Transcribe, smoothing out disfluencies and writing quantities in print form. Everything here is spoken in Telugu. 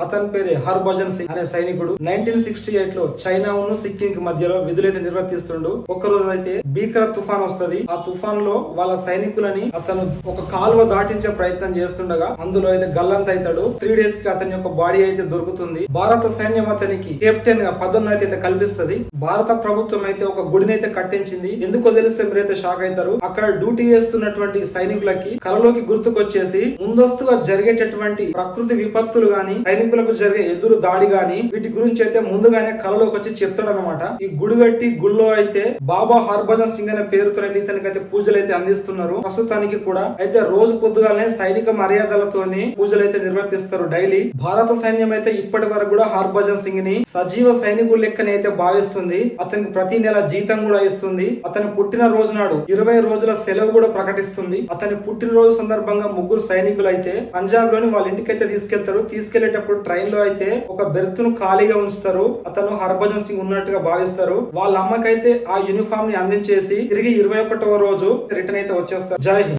అతని పేరే హర్భజన్ సింగ్ అనే సైనికుడు 1968 లో చైనాను సిక్కిం కి మధ్యలో విధులైతే నిర్వర్తిస్తుండు. ఒక రోజు అయితే భీకర తుఫాన్ వస్తది. ఆ తుఫాన్ లో వాళ్ళ సైనికులని అతను ఒక కాలువ దాటించే ప్రయత్నం చేస్తుండగా అందులో అయితే గల్లంత అవుతాడు. 3 days కి అతని యొక్క బాడీ అయితే దొరుకుతుంది. భారత సైన్యం అతనికి కెప్టెన్ గా పదోన్నతి అయితే కల్పిస్తది. భారత ప్రభుత్వం అయితే ఒక గుడిని అయితే కట్టించింది. ఎందుకో తెలిస్తే మీరైతే షాక్ అవుతారు. అక్కడ డ్యూటీ చేస్తున్నటువంటి సైనికులకి కలలోకి గుర్తుకొచ్చేసి ముందస్తుగా జరిగేటటువంటి ప్రకృతి విపత్తులు గాని సైనికులకు జరిగే ఎదురు దాడి గాని వీటి గురించి అయితే ముందుగానే కలలోకి వచ్చి చెప్తాడు అనమాట. ఈ గుడి గట్టి గుళ్ళో అయితే బాబా హర్భజన్ సింగ్ అనే పేరుతో అయితే ఇతనికైతే పూజలు అయితే అందిస్తున్నారు ప్రస్తుతానికి కూడా. అయితే రోజు పొద్దుగానే సైనిక మర్యాదలతోని పూజలు అయితే నిర్వర్తిస్తారు డైలీ. భారత సైన్యం అయితే ఇప్పటి వరకు కూడా హర్భజన్ సింగ్ ని సజీవ సైనికుల లెక్కనే అయితే భావిస్తుంది. అతనికి ప్రతి నెల జీతం కూడా ఇస్తుంది. అతని పుట్టిన రోజు నాడు 20 రోజుల సెలవు కూడా ప్రకటిస్తుంది. అతని పుట్టినరోజు సందర్భంగా 3 సైనికులు అయితే పంజాబ్ లోని వాళ్ళ ఇంటికి అయితే తీసుకెళ్తారు. తీసుకెళ్లేటప్పుడు ట్రైన్ లో అయితే ఒక బెర్త్ ను ఖాళీగా ఉంచుతారు. అతను హర్భజన్ సింగ్ ఉన్నట్టుగా భావిస్తారు. వాళ్ళ అమ్మకైతే ఆ యూనిఫామ్ ని అందించేసి తిరిగి 21వ రోజు రిటర్న్ అయితే వచ్చేస్తారు. జై హింద్.